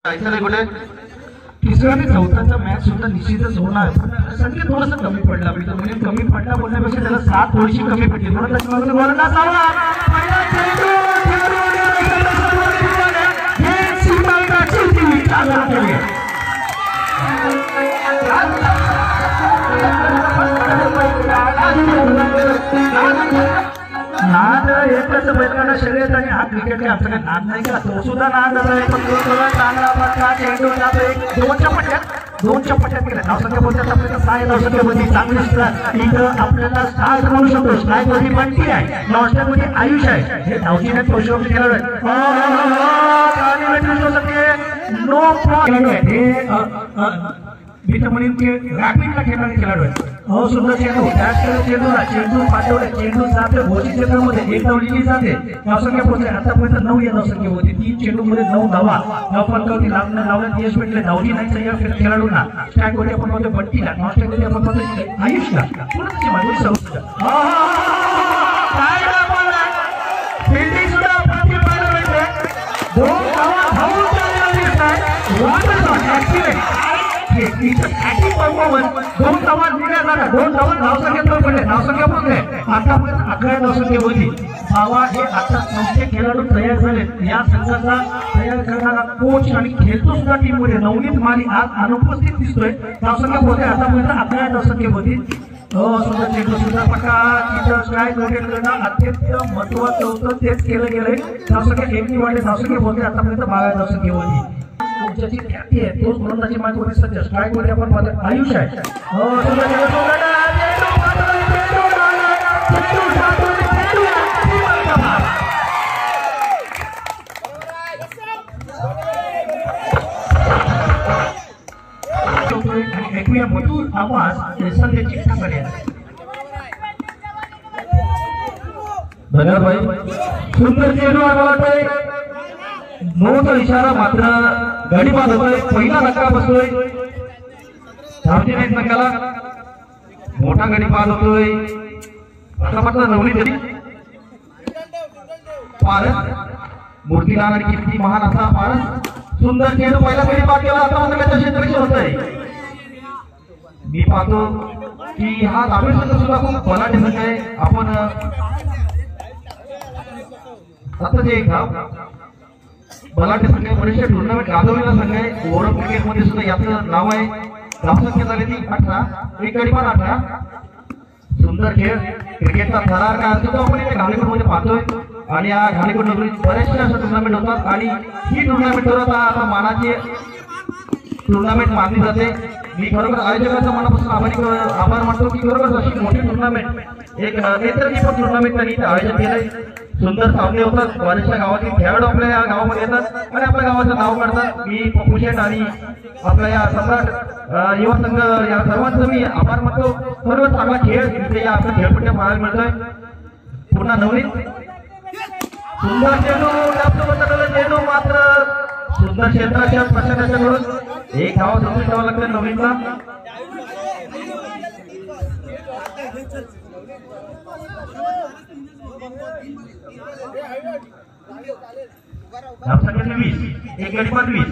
तिसरा आणि चौथाचा मॅच सुद्धा निश्चितच होणार. संख्या थोडंसं कमी पडला म्हणजे कमी पडला बोलण्यापेक्षा त्याला 7 थोडीशी कमी पडली म्हणून नाद एकच बैलगाडा शर्यत आणि हा क्रिकेट काय आपल्याला नाद नाही का? तो सुद्धा नाद चांगला पटका चेंडू दोनच्या पट्ट्यात गेला. धावसंख्या बोलतात आपल्याला 6 धावसंख्येमध्ये चांगली स्ट्राईक इथं आपल्याला स्ट्राईक म्हणू शकतो. स्ट्राईक मध्ये बंटी आहे, नॉनस्ट्राईक मध्ये आयुष आहे. हे धावची नाही पोषक खेळाडू आहे. नो प्रॉब्लेम हे म्हणून ते रॅपिडला खेळणारे खेळाडू आहेत. सुंदर चेंडू चेंडू पाठवले, चेंडू जाते भोजी क्षेत्रामध्ये एक धाव लिहिली जाते. धावसंख्या पोहोचले आतापर्यंत 9 या धावसंख्या होती. 3 चेंडूमध्ये 9 धावा. धाव फलकावती लावण्यात यश भेटले. धावली नाही या खेळाडूंना. स्ट्राईक मध्ये आपण पाहतो बंटीला, नॉन स्ट्राईक मध्ये आपण पाहतो आयुषला. कोणाची मागणी समजतं फील्डिंग सुद्धा आपण पाहायला मिळते. 2 धावा धावून दोन धावा दिल्या जातात. 2 धावा धावसंख्येत पडले. धावसंख्या पडले आतापर्यंत 11 धावसंख्या होती. भावा हे आता 9 खेळाडू तयार झाले. या संघाचा तयार करणारा कोच आणि खेळतो सुद्धा टीम मध्ये नवनीत माली आज अनुपस्थित दिसतोय. धावसंख्या होते आतापर्यंत 11 धावसंख्या होती. सुद्धा चेंडू सुद्धा पट्टा तिथं स्ट्राईक रोटेट करणं अत्यंत महत्वाचं होतं. तेच केलं गेलंय. धावसंख्या 1 वाढले. धावसंख्या होते आतापर्यंत 12 धावसंख्या होती. ज्याची ख्याती आहे तोच गोलंदाजी मार्गामध्ये सध्या स्ट्राईक मध्ये आपण पाहतो आयुष आहे. ऐकूया मधुर आवाज संदेश ठाकरे. धन्यवाद भाई. सुंदर चेंडू आला मोठा इशारा मात्र गाडी बाद होतोय. पहिला धक्का बसतोय. धावती नाहीत नकाला. मोठा गाडी बाद होतोय. आता मात्र नवनीत तरी पारस मूर्तीलाल आणि किती महान असा पारस. सुंदर चेंडू पहिला गाडी बाद केला. आता मात्र त्याच्या क्षेत्ररक्षण होतंय. मी पाहतो की हा दावेल संघ सुद्धा खूप बलाढ्य संघ आहे. आपण आता जे धाव बलाढ्य संघ आहे. बरेचसे टुर्नामेंट गाजवलेला संघ आहे. ओव्हरऑल क्रिकेट मध्ये सुद्धा याचं नाव आहे. धावसंख्या झाली ती 18. एक गडी पण 18. सुंदर खेळ क्रिकेटचा थरार काय असतो आपण इथे घाणेपूर मध्ये पाहतोय. आणि या घाणेपूर नगरीत बरेचसे असे टुर्नामेंट होतात. आणि ही टुर्नामेंट ठरवता आता मानाची टुर्नामेंट मानली जाते. मी खरोखर आयोजकांचा मनापासून आभार मानतो की खरोखर अशी मोठी टुर्नामेंट एक नेत्रदीपक टुर्नामेंट त्यांनी इथे आयोजन केलंय. सुंदर सामने होतात. बऱ्याचशा गावातील खेळाडू आपल्या या गावामध्ये येतात आणि आपल्या गावाचं नाव काढतात. मी पप्पू शेठ आणि आपल्या या सम्राट युवा संघ या सर्वांचं मी आभार मानतो. सर्व चांगला खेळ इथे या आपल्या खेळपट्ट्या पाहायला मिळतोय. पुन्हा नवनीत सुंदर चेंडू चेंडू मात्र सुंदर क्षेत्राच्या प्रशासनाकडून एक धाव समजून ठेवावं लागतं नवनीतला. धावसंख्या 20. एक गडी बाद 20.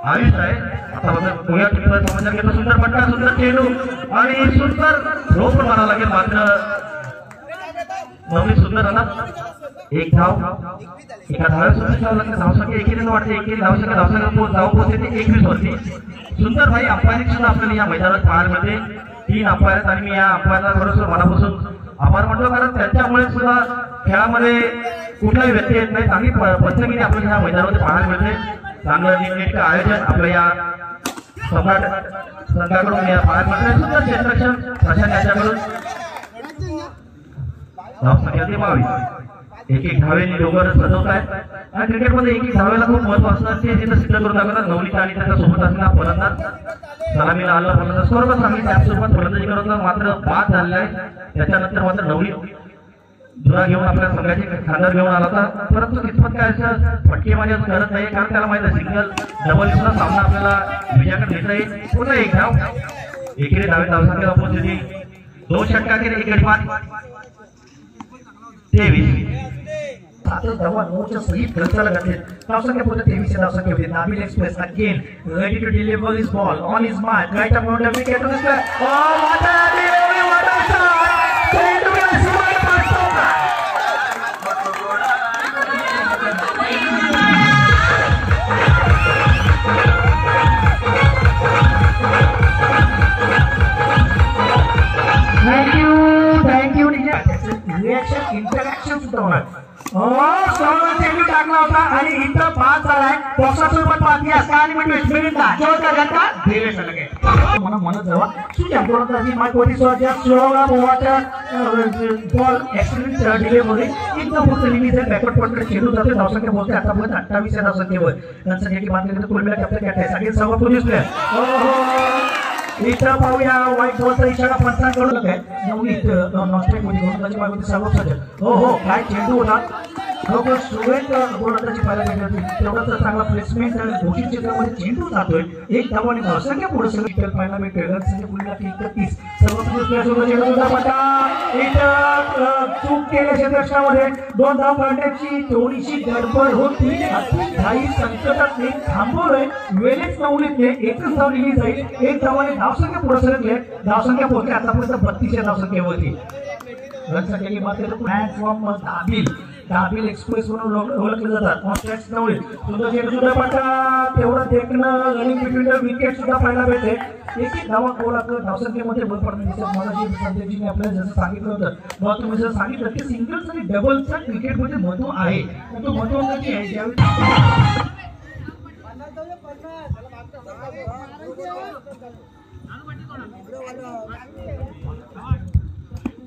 आयुष आहे. आता पुण्यात सुंदर पट्टा सुंदर चेंडू आणि सुंदर थ्रो पण मारावा लागेल. मात्र नवनीत सुंदर आला. एक धाव एका धाव्या सुद्धा लागते. धावसंख्या 1 वाटते. 1 धावसंख्या धाव पोहोचते 21 वरती. सुंदर भाई अंपायरिंग सुद्धा आपल्याला या मैदानात पाहायला मिळते. 3 अंपायर आहेत आणि मी या अंपायरला थोडंसं मनापासून आभार मानतो. कारण त्यांच्यामुळे सुद्धा खेळामध्ये कुठलाही व्यत्यय येत नाही. चांगली पंचमीने आपल्याला ह्या मैदानामध्ये पाहायला मिळते. चांगलं नीटनेटकं आयोजन आपल्या या सम्राट संघाकडून या पाहायला मिळते. सुंदर क्षेत्ररक्षण प्रशांत याच्याकडून. धावसंख्या 22. एक धावेने डोंगर सजवत आहेत. आणि क्रिकेटमध्ये एक धावेला खूप महत्व असणार. ते तिथं सिद्ध करून दाखवतात. नवनीत आणि त्याच्या सोबत असलेला फलंदाज सलामीला आला फलंदाज सर्व चांगली त्यासोबत फलंदाजी करून मात्र बाद झालेला आहे. त्याच्यानंतर मात्र नवनीत धुरा घेऊन आपल्या संघाची खांदार घेऊन आला होता. परंतु कितपत काय असं फटकेबाजी करत नाही. कारण त्याला माहिती आहे सिंगल डबल सुद्धा सामना आपल्याला विजयाकडे घेता येईल. पुन्हा एक धाव. एकीने धावे धावसंख्या पोहोचली. 2 षटकांकडे 1 गडी बाद 23. सातच धावा 9च्या सहित घरचाला घातले. धावसंख्या पुढे 23 धावसंख्या होती. Nabil express again ready to deliver his ball on his mark right up on the wicket to the square. What a delivery, what a shot, to be a smart pass. Thank you reaction interaction सुद्धा होणार. चेंडू टाकला होता आणि इथं pass झालाय. बॉक्सरसोबत pass KIA आणि मिनिटला चौथा घंटा दिलेश लगे मला म्हणत जावा सुद्धा गोलंदाजी मायकोटी सोच्या स्लोला बोवाच्या बॉल एक्सलेंट डिलिव्हरी एकदम फक्त लिमिट आहे. बॅकवर्ड पॉइंटकडे चेंडू जाते. धावसंख्या बोलते आतापर्यंत 28 धावसंख्येवर. नंतर बातमी कुलमेला कॅप्टन कॅप्टन सगळे सर्व पोलीस प्लेयर इथं पाहूया वाईट बॉलचा इशारा पंचांकडून आहे. नवनीत नॉस्ट्रेक मध्ये गोलंदाजी मागवते सर्व सज्ज. हो काय चेंडू होता. लवकर सुरेख गोलंदाजी पाहायला मिळते. तेवढाच चांगला प्लेसमेंट घोषित क्षेत्रामध्ये चेंडू जातोय. एक धाव आणि धावसंख्या पुढे सगळं पाहायला मिळते. रनसंख्या पुढे 31 सर्व चेंडूचा पट्टा इथं चूक केल्या क्षेत्रक्षणामध्ये 2 धाव काढण्याची थोडीशी गडबड होती. काही संकटात एक थांबवलंय. वेळेच नवनीतने एकच धाव दिली जाईल. एक धाव आणि धावसंख्या पुढे सरकले. धावसंख्या पोहोचली आतापर्यंत 32 धावसंख्येवरती. रनसंख्या मात्र प्लॅटफॉर्म दाबिल एक्सप्रेस म्हणून ओळखले जातात. कॉन्ट्रॅक्ट नवनीत सुद्धा चेंडूचा पट्टा तेवढं देखणं रनिंग बिटवीन द विकेट सुद्धा पाहायला मिळते. एक धावा गोलाकर धावसंख्येमध्ये भर पडणं दिसत. मला संदेशजीने आपल्याला जसं सांगितलं होतं बाबा तुम्ही जसं सांगितलं की सिंगल्स आणि डबल्सचा क्रिकेटमध्ये महत्व आहे. तो महत्वाची आहे. ज्यावेळी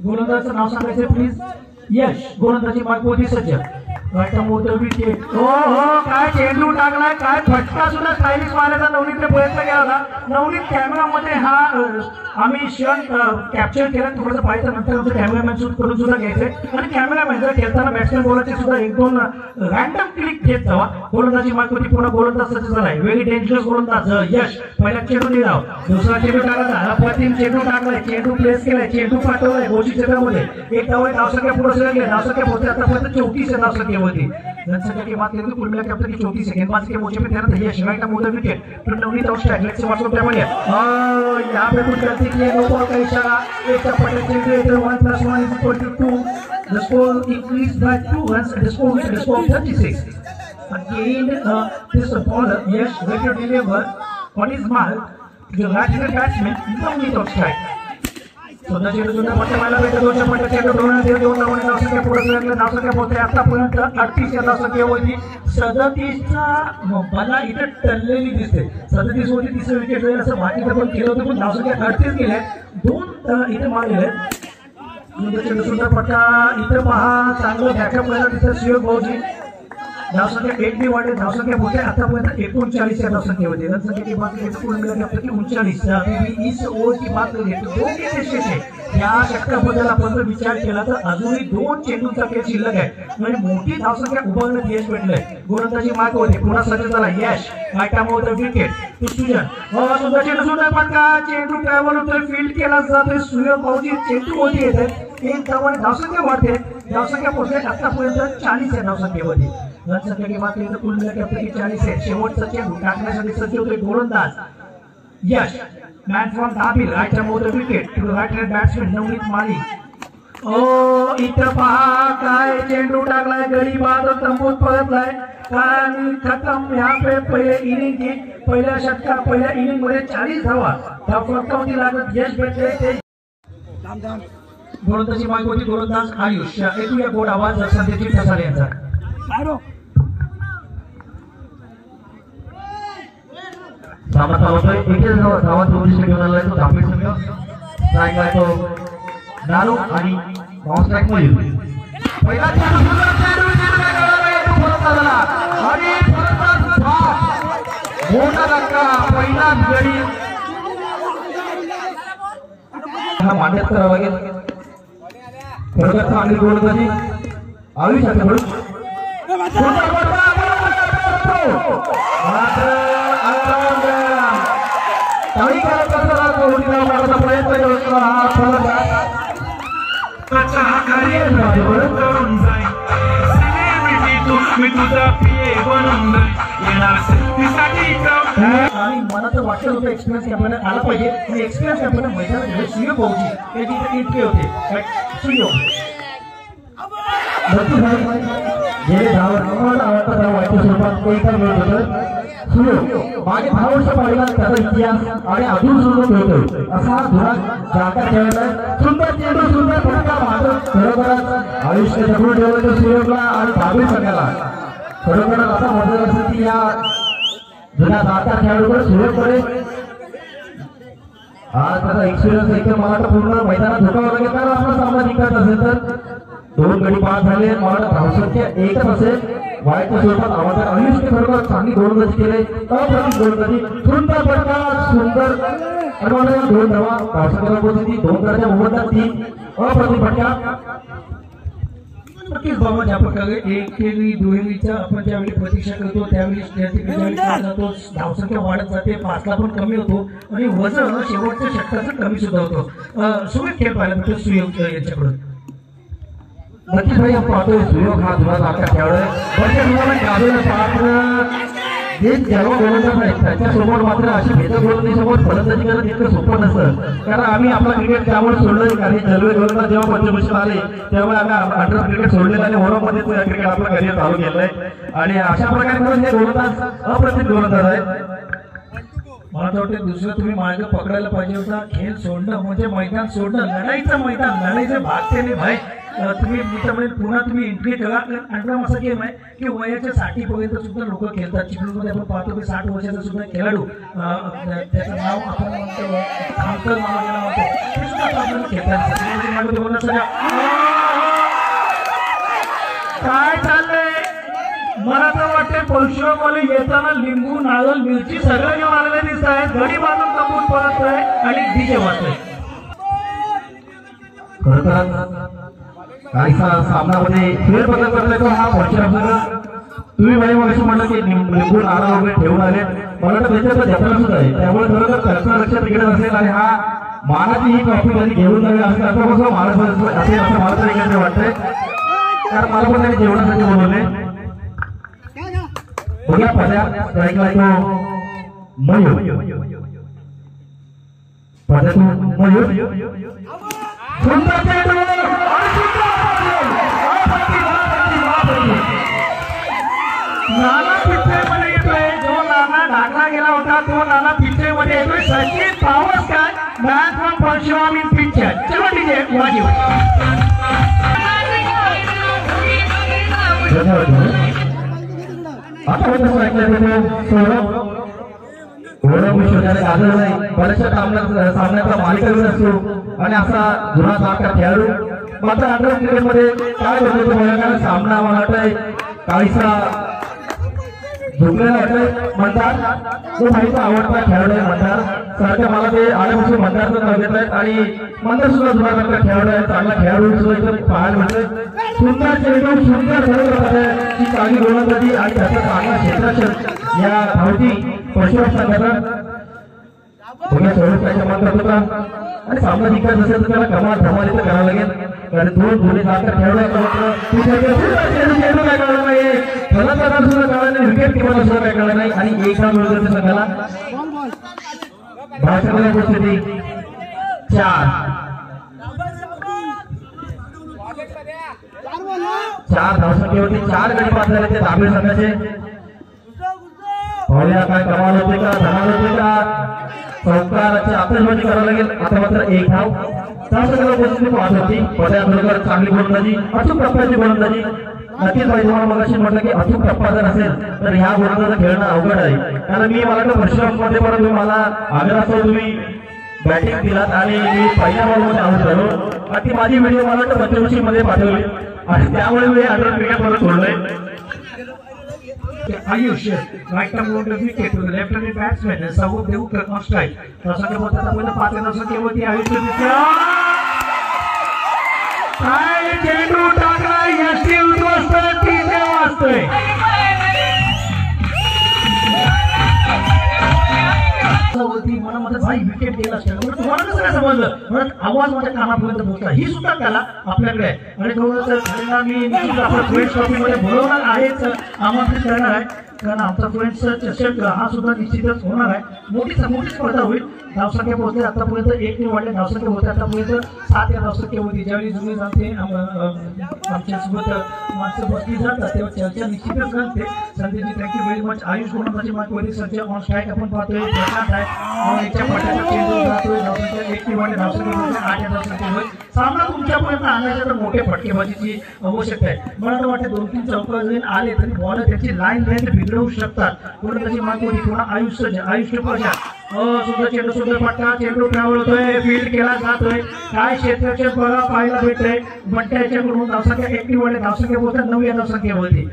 गोलंदाजाचं नाव सांगायचं प्लीज. यश गोलंदाजी मागवती सज्ज. विकेट. हो काय चेंडू टाकलाय. काय फटका सुद्धा स्टायलिश मारण्याचा नवनीतने प्रयत्न केला होता. नवनीत कॅमेरामध्ये हा आम्ही क्षण कॅप्चर केला. थोडंसं पाहायचं नंतर आमचं कॅमेरामॅन शूट करून सुद्धा घ्यायचे. आणि कॅमेरामॅन जर खेळताना बॅट्समॅन बॉलरचे सुद्धा 1-2 रॅन्डम क्लिक घेत जावा. गोलंदाजी मागवती पुन्हा गोलंदाज सज्ज झालाय. व्हेरी डेंजरस गोलंदाज यश. पहिला चेंडू दिला. दुसरा चेंडू टाकला. अप्रतिम चेंडू टाकलाय. चेंडू प्लेस केलाय. चेंडू पाठवलाय घोषित क्षेत्रामध्ये. एक धाव धावसंख्या पुढे सरकले. धावसंख्या पोहोचते आतापर्यंत 34 धावसंख्या होती. रनसंख्या की बात करें तो कुल मिलाकर कैप्टन की 34 सेकंड बाजी के मोर्चे पे तैयार है यश. राइट मोड़ विकेट फिर नवनीत आउट स्ट्राइक लेग से वाट्सअप पे मिले. यहाँ पे कुछ गलती की है. नो बॉल का इशारा. एक का पटे चेंडू 1+1 is equal to 2. The score increased by 2 runs. The score 36. Again this bowler Yash ready to deliver on his mark. The right-handed batsman Navneet out strike. सुद्धा चेंडू सुद्धा पट्टे व्हायला भेटते. 2च्या पट्टे चेंडू ढोळून 2 धावांनी धावसंख्या पुढे सरकले. धावसंख्या पोहोचते आतापर्यंत 38 धावसंख्या होती. 37चा मला इथे टललेली दिसते. 37 होती. तिसरं विकेट होईल असं बाकीचं पण केलं होतं पण धावसंख्या 38 गेल्या. 2 इथे मारलेले. चेंडू सुद्धा पट्टा इथे पहा चांगलं बॅकअप व्हायला तिथे सुयोग भाऊजी. धावसंख्या 1 ने वाढले. धावसंख्या पोहोचते आतापर्यंत 39 धावसंख्या होती. रनसंख्या की बात करें तो कुल मिलाकर की 39. अभी इस ओव्हर की बात करें तो 2 विकेट थे. या षटकाबद्दल आपण जर विचार केला तर अजूनही 2 चेंडूचा खेळ शिल्लक आहे. म्हणजे मोठी धावसंख्या उभारण्यात यश भेटलंय. गोलंदाजी मार्क होते. पुन्हा सज्ज झाला यश. मायकामोर विकेट टू सुजन. सुद्धा चेंडू सुद्धा पटका. चेंडू ट्रॅव्हल होतोय. फील्ड केला जातोय. सूर्य भाऊजी चेंडू होती येते. एक धावाने धावसंख्या वाढते. धावसंख्या पोहोचते आतापर्यंत 40 धावसंख्या होती. रनसंख्या की बात करें तो कुल मिलाकर की 40 है. शेवटचा चेंडू टाकण्यासाठी सज्ज होते गोलंदाज Yash. Man from Dabil right more wicket to right hand batsman Navneet Mali. इथं पहा काय चेंडू टाकलाय. गडी बाद तंबूत परतलाय. आणि खतम. यहाँ पे पहिले इनिंग की पहिल्या षटकात पहिल्या इनिंग मध्ये 40 धावा. फटकावती लागत यश भेटले. ते गोलंदाजी मागवती गोलंदाज आयुष. ऐकूया गोड आवाज संदेशजी ठसाले यांचा. सामना होतोय. एकच धावा 24 घेऊन आलाय तो दाबिल संघ. स्ट्राइक आहे तो नालू आणि बाउंस स्ट्राइक मध्ये पहिला चेंडू सुंदर चेंडू झाला आणि मोठा धक्का. पहिला गडी हा मान्यता करावा लागेल. प्रगत आणि गोलंदाजी आयुष कडून प्रयत्न मी तुझा प्रिय बनून येणार सेल्फीसाठी आणि मला तर वाटलं होतं एक्सपिरियन्स कॅम्पला आला पाहिजे आणि एक्सपिरियन्स कॅम्पला मैदानात सूर्य भाऊजी हे तिथे इतके होते सूर्य गेले 10 वर्ष आवडता वाईट स्वरूपात कोणता मिळत होतं सूर्य मागे 10 वर्ष पाहिला त्याचा इतिहास आणि अजून सुरू ठेवतोय असा हा धुरा जागा खेळायला सुंदर चेंडू सुंदर फटका मारत खरोखरच आयुष्य जगून ठेवलं सूर्यला आणि भावी सगळ्याला खरोखरच असा मजा असेल की या जुन्या दाता खेळाडूकडे सूर्यकडे आज त्याचा एक्सपिरियन्स एकदम मला तर पूर्ण मैदानात झोकावं लागेल कारण आपला सामना जिंकत असेल तर 2 गडी बाद झाले मला धावसंख्या एकच असेल वाईटच्या स्वरूपात आवाज अनिष्ट खरोखर चांगली गोलंदाजी केले अप्रतिम गोलंदाजी सुंदर फटका सुंदर आणि 2 धावा धावसंख्येला पोहोचली 2 गडाच्या मोबदल्यात 3 अप्रतिम फटका नक्कीच बाबा ज्या प्रकारे 1 दुहेरीचा आपण ज्यावेळी प्रतीक्षा करतो त्यावेळी जातो धावसंख्या वाढत जाते 5 ला पण कमी होतो आणि वजन शेवटच्या षटकाचं कमी सुद्धा होतो सुयोग खेळ पाहायला मिळतो सुयोग यांच्याकडून नक्कीच भाई आपण पाहतोय सुयोग हा धुरा सारखा खेळाडू जे जेव्हा गोलंदाज आहेत त्याच्यासमोर मात्र अशी भेदक गोलंदाजीसमोर फलंदाजी करणं इतकं सोपं नसतं कारण आम्ही आपला क्रिकेट त्यामुळे सोडलं कारण जलवे गोलंदाज जेव्हा पंचमशील आले त्यामुळे आम्ही अंडर क्रिकेट सोडलेलं आणि ओव्हरमध्ये क्रिकेट आपलं करिअर चालू केलंय आणि अशा प्रकारे करून हे गोलंदाज अप्रतिम गोलंदाज आहेत मला तर वाटतं दुसरं तुम्ही मार्ग पकडायला पाहिजे होता खेळ सोडणं म्हणजे मैदान सोडणं लढाईचं मैदान लढाईचे भाग ते नाही भाई तुम्ही त्यामुळे पुन्हा तुम्ही एंट्री करा अंडरम असा गेम आहे की वयाच्या 60 पर्यंत सुद्धा लोक खेळतात चिपळूणमध्ये आपण पाहतो की 60 वर्षाचा सुद्धा खेळाडू त्याचं नाव आपण म्हणतो खामकर मामाला म्हणतो ते सुद्धा आपल्याला खेळतात काय चाललंय मला तर वाटते परशुरामवाले येताना लिंबू नारळ मिरची सगळं जे मारले दिसत आहेत घडी बांधून कपून परत आहे आणि डीजे वाजतोय काही सामनामध्ये फेरबदल करताय तो हा परशुराम तुम्ही माझ्या मगाशी म्हटलं की लिंबू नारळ वगैरे ठेवून आले मला वाटतं त्याच्यात जत्रा सुद्धा आहे त्यामुळे खरोखर त्यांचं लक्ष तिकडे असेल आणि हा मानाची ही ट्रॉफी कधी घेऊन जावी असं कसं महाराज असेल असं मला तरी काहीतरी वाटतंय कारण मला पण त्यांनी जेवणासाठी बोलवले बघा पद्या स्ट्राईकला तो मयूर पद्या तो मयूर सुंदर चेंडू नाना पिचेमध्ये येतोय जो नाना ढाकला गेला होता तो नाना पिचेमध्ये येतोय Sachin Pawaskar match from Parshuram in picture चलो डीजे वाजव आता कसं ऐकलं सौरभ ओळख शोधायला आलं नाही बऱ्याचशा सामन्याचा मालिका असतो आणि असा जुना सारखा खेळाडू मात्र अंडर क्रिकेटमध्ये काय होतं भयानक सामना मला वाटतंय काहीसा झोपलेला वाटतंय म्हणतात तो माहिती आवडता खेळाडू आहे म्हणतात सारख्या मला ते आल्यापासून म्हणतात घेत आहेत आणि म्हणतात सुद्धा जुना सारखा खेळाडू आहे चांगला खेळाडू सुद्धा इथं पाहायला मिळतोय सुंदर चेंडू सुंदर खेळत ती चांगली गोलंदाजी आणि त्याचा चांगला क्षेत्रक्षण या धावती परशुराम संघाचा पुन्हा सोडून त्याच्या मात्र होता आणि सामना जिंकायचा असेल तर त्याला कमाल धमाल इथं करावं लागेल कारण 2 जुने सारखा खेळाडू चेंडू काय कळलं नाही फलंदाजाला सुद्धा कळलं नाही विकेट किपरला सुद्धा काय कळलं नाही आणि एक धाव मिळतो संघाला भाषणाला परिस्थिती 4 धावसंख्येवरती 4 गडी बाद झाले ते धाबे संघाचे पाहुया काय कमाल होते का धमाल होते का चौकाराची आतषबाजी करावं लागेल आता मात्र 1 धाव धावसंख्येला परिस्थिती पाहत होती पद्या बरोबर चांगली गोलंदाजी अचूक टप्प्याची गोलंदाजी नक्कीच भाई तुम्हाला मगाशी म्हटलं की अचूक टप्पा जर असेल तर ह्या गोलंदाज खेळणं अवघड आहे कारण मी मला परशुराम मध्ये पण तुम्ही मला आग्रहासह तुम्ही बॅटिंग दिलात आणि मी पहिल्या बॉलमध्ये आउट झालो आणि ती माझी व्हिडिओ मला वाटतं पंचमशी मध्ये पाठवली आणि त्यामुळे मी अंडर क्रिकेट मध्ये सोडलंय Ayush right arm boundary wicket to the left hand batsman साऊथ देऊ क्रॉस स्ट्राइक तसा के बोलता पहिला 5 धावसंख्येवरती आयुष दिसला काय चेंडू टाकला यशी उद्ध्वस्त तिथे वाजतोय मला म्हणतात भाई विकेट गेला असतं तुम्हाला कसं काय समजलं म्हणत आवाज माझ्या कानापर्यंत पोहोचला ही सुद्धा कला आपल्याकडे आहे आणि थोडंसं मी आपल्या फ्रेंड्स ट्रॉफीमध्ये बोलवणार आहेच आमंत्रित करणार आहे कारण आमचा फ्रेंड्सचा चषक हा सुद्धा निश्चितच होणार आहे मोठी स्पर्धा होईल धावसंख्या पोहोचले आतापर्यंत 1 ने वाढले धावसंख्या होते आतापर्यंत 7 या धावसंख्या होती ज्यावेळी जुनी जाते आमच्यासोबत माणसं बसली जातात तेव्हा चर्चा निश्चितच घडते Sandeepji thank you very much Ayush गोलंदाजी मार्कवरील सध्या ऑन स्ट्राईक आपण पाहतोय प्रशांत आहे याच्या पट्ट्याचा चेंडू जातोय धावसंख्या 1 ने वाढले धावसंख्या होते 8 या धावसंख्या होईल सामना तुमच्यापर्यंत आणायचा तर मोठ्या फटकेबाजीची आवश्यकता आहे मला तर वाटतं 2-3 चौका जरी आले तरी बॉल त्याची लाईन बिघडवू शकतात गोलंदाजी मार्कवरी पुन्हा आयुष प्रशांत सुंदर चेंडू सुंदर पट्टा चेंडू ट्रॅव्हल होतोय फील्ड केला जातोय काय क्षेत्ररक्षक बघा पाहायला भेटतंय बट्ट्याच्याकडून धावसंख्या 1 ने वाढले धावसंख्या होतात 9 या धावसंख्या होती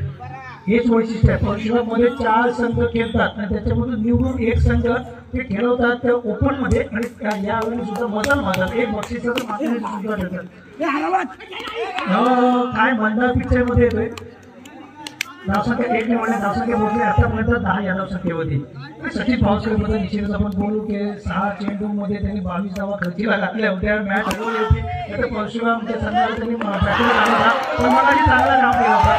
हेच वैशिष्ट्य आहे परशुराममध्ये 4 संघ खेळतात आणि त्याच्यामधून निवडून 1 संघ ते खेळवतात त्या ओपन मध्ये आणि यावेळी सुद्धा मदल मारतात एक बक्षिसाचं मात्र सुद्धा देतात काय मंदार पिक्चर मध्ये येतोय धावसंख्या 1 ने वाढले धावसंख्या पोहोचले आतापर्यंत 10 या धावसंख्या होती सचिन पावसाळ्यामध्ये निश्चितच आपण बोलू की 6 चेंडू मध्ये त्यांनी 22 धावा खर्चीला घातल्या होत्या मॅच हरवली होती तर परशुरामच्या संघाला त्यांनी बॅटिंग आला पण मलाही चांगला काम केला होता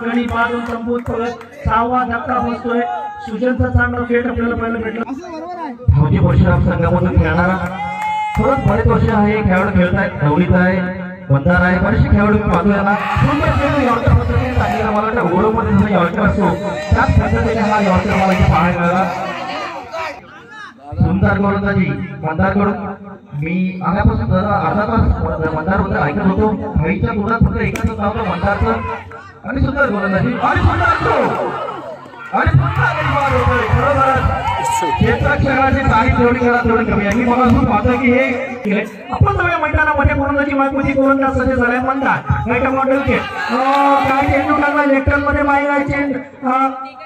गणी बाजून संपून परत 6वा धक्का बसतोय सुजनचा चांगला फेट आपल्याला पाहायला भेटला धावती परशुराम संघामधून खेळणारा थोडं बरेच वर्ष आहे खेळाडू खेळतायत नवनीत आहे बंधार आहे बरेचसे खेळाडू पाहतो याला सुंदर चेंडू यॉर्कर पद्धतीने टाकलेला मला वाटतं ओढवमध्ये जसा यॉर्कर असतो त्याच पद्धतीने हा यॉर्कर मला इथे पाहायला मिळाला सुंदर गोलंदाजी मंदारकडून मी आल्यापासून जरा अर्धा तास मंदारबद्दल ऐकत होतो घाईच्या तोंडात फक्त एकच नाव होतं मंदारचं आणि सुंदर गोलंदाजी आणि सुंदर आणि क्षेत्ररक्षकाची तारीफ जेवढी करा तेवढी कमी आहे मी मला असं पाहतो की हे आपण सगळ्या मैदानामध्ये गोलंदाजी माहिती गोलंदाज सज्ज झालाय म्हणतात राईट मॉडेल के काय चेंडू टाकला लेफ्टर मध्ये माहिती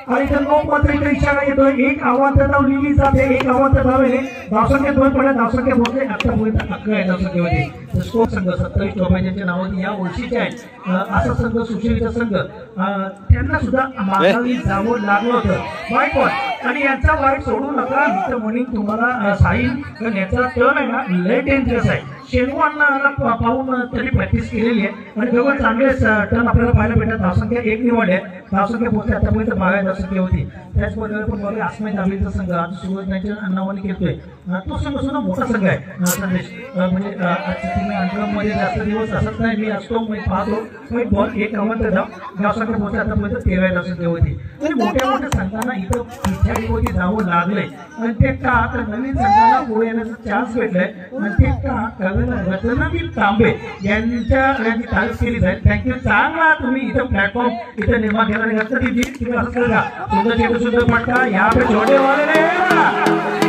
आणि इथं नो मात्र इथे इशारा येतोय एक आव्हान धाव लिहिली जाते एक आव्हान धावेने धावसंख्या 2 पडल्या धावसंख्या पोहोचले आतापर्यंत 11 धावसंख्या होती स्कोर संघ 27 टोपांच्या नावाने या वर्षीचे आहेत असा संघ सुशीलचा संघ त्यांना सुद्धा मागावी जावं लागलं होतं वाईट बॉल आणि यांचा वाईट सोडू नका मित्र म्हणून तुम्हाला साईल कारण याचा टर्न आहे ना लय डेंजरस आहे शेनवांना पाहून त्यांनी प्रॅक्टिस केलेली आहे आणि दोघं चांगले टर्न आपल्याला पाहायला भेटतात धावसंख्या 1 निवड आहे धावसंख्या पोहोचते आतापर्यंत 22 धावसंख्या होती त्याचबरोबर पण बघा आसमाई दाबेचा संघ आज सुरुवातीच्या नावाने खेळतोय तो संघ सुद्धा मोठा संघ आहे संदेश म्हणजे तुम्ही अंतरामध्ये जास्त दिवस असत नाही मी असतो मी पाहतो पण बॉल 1 आव्हान धावसंख्या पोहोचते आतापर्यंत 13 धावसंख्या होती आणि मोठ्या संघांना इथं पिछाडीवरती जावं लागलंय आणि ते का तर नवीन संघाला पुढे येण्याचा चान्स भेटलाय आणि ते का रत्नागिरी तांबे यांची तारीफ केली जाईल थँक्यू चांगला तुम्ही इथं प्लॅटफॉर्म इथं निर्माण केला असं तिथे असं सुंदर चेंडू सुंदर पटका यहाँ पे छोटे वाले